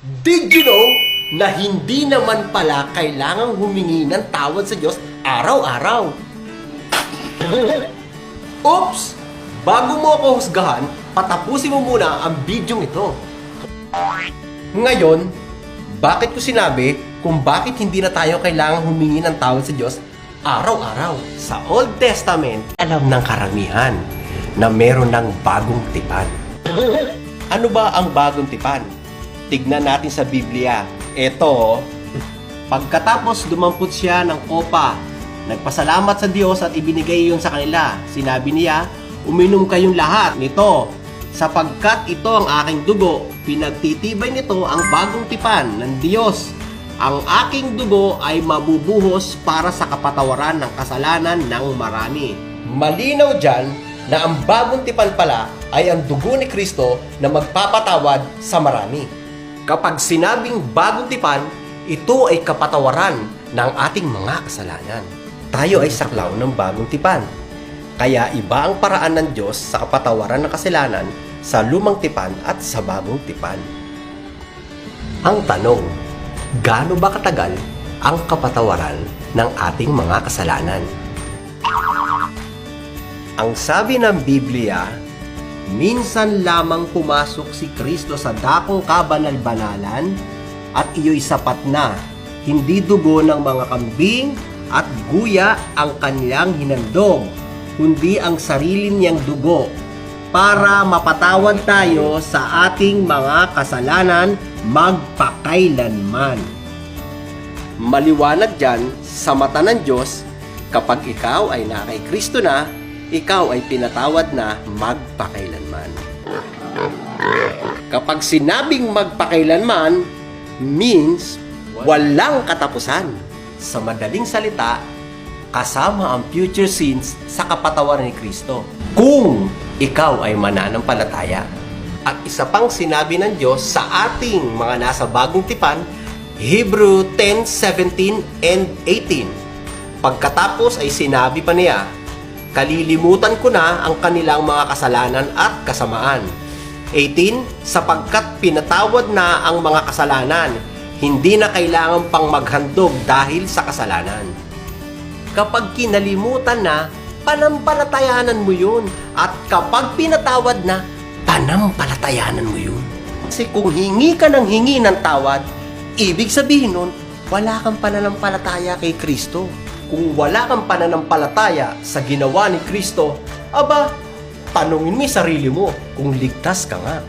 Did you know na hindi naman pala kailangang humingi ng tawad sa Diyos araw-araw? Oops! Bago mo ako husgahan, patapusin mo muna ang bidyong ito. Ngayon, bakit ko sinabi kung bakit hindi na tayo kailangang humingi ng tawad sa Diyos araw-araw? Sa Old Testament, alam ng karamihan na meron ng bagong tipan. Ano ba ang bagong tipan? Tignan natin sa Biblia. Ito, pagkatapos dumampot siya ng kopa, nagpasalamat sa Diyos at ibinigay iyon sa kanila. Sinabi niya, uminom kayong lahat nito, sapagkat ito ang aking dugo. Pinagtitibay nito ang bagong tipan ng Diyos. Ang aking dugo ay mabubuhos para sa kapatawaran ng kasalanan ng marami. Malinaw dyan na ang bagong tipan pala ay ang dugo ni Kristo na magpapatawad sa marami. Kapag sinabing bagong tipan, ito ay kapatawaran ng ating mga kasalanan. Tayo ay saklaw ng bagong tipan. Kaya iba ang paraan ng Diyos sa kapatawaran ng kasalanan sa lumang tipan at sa bagong tipan. Ang tanong, gaano ba katagal ang kapatawaran ng ating mga kasalanan? Ang sabi ng Biblia, minsan lamang pumasok si Kristo sa dakong kabanal-banalan at iyo'y sapat na. Hindi dugo ng mga kambing at guya ang kanyang hinandog, kundi ang sarili niyang dugo para mapatawad tayo sa ating mga kasalanan magpakailanman. Maliwanag dyan sa mata ng Diyos, kapag ikaw ay na kay Kristo na, ikaw ay pinatawad na magpakailanman. Kapag sinabing magpakailanman, means walang katapusan. Sa madaling salita, kasama ang future sins sa kapatawaran ni Kristo kung ikaw ay mananampalataya. At isa pang sinabi ng Diyos sa ating mga nasa bagong tipan, Hebrew 10:17 and 18. Pagkatapos ay sinabi pa niya, kalilimutan ko na ang kanilang mga kasalanan at kasamaan. 18, sapagkat pinatawad na ang mga kasalanan, hindi na kailangan pang maghandog dahil sa kasalanan. Kapag kinalimutan na, panampalatayanan mo yun. At kapag pinatawad na, panampalatayanan mo yun. Kasi kung hingi ka ng hingi ng tawad, ibig sabihin nun, wala kang pananampalataya kay Kristo. Kung wala kang pananampalataya sa ginawa ni Kristo, aba, tanungin mo yung sarili mo kung ligtas ka nga.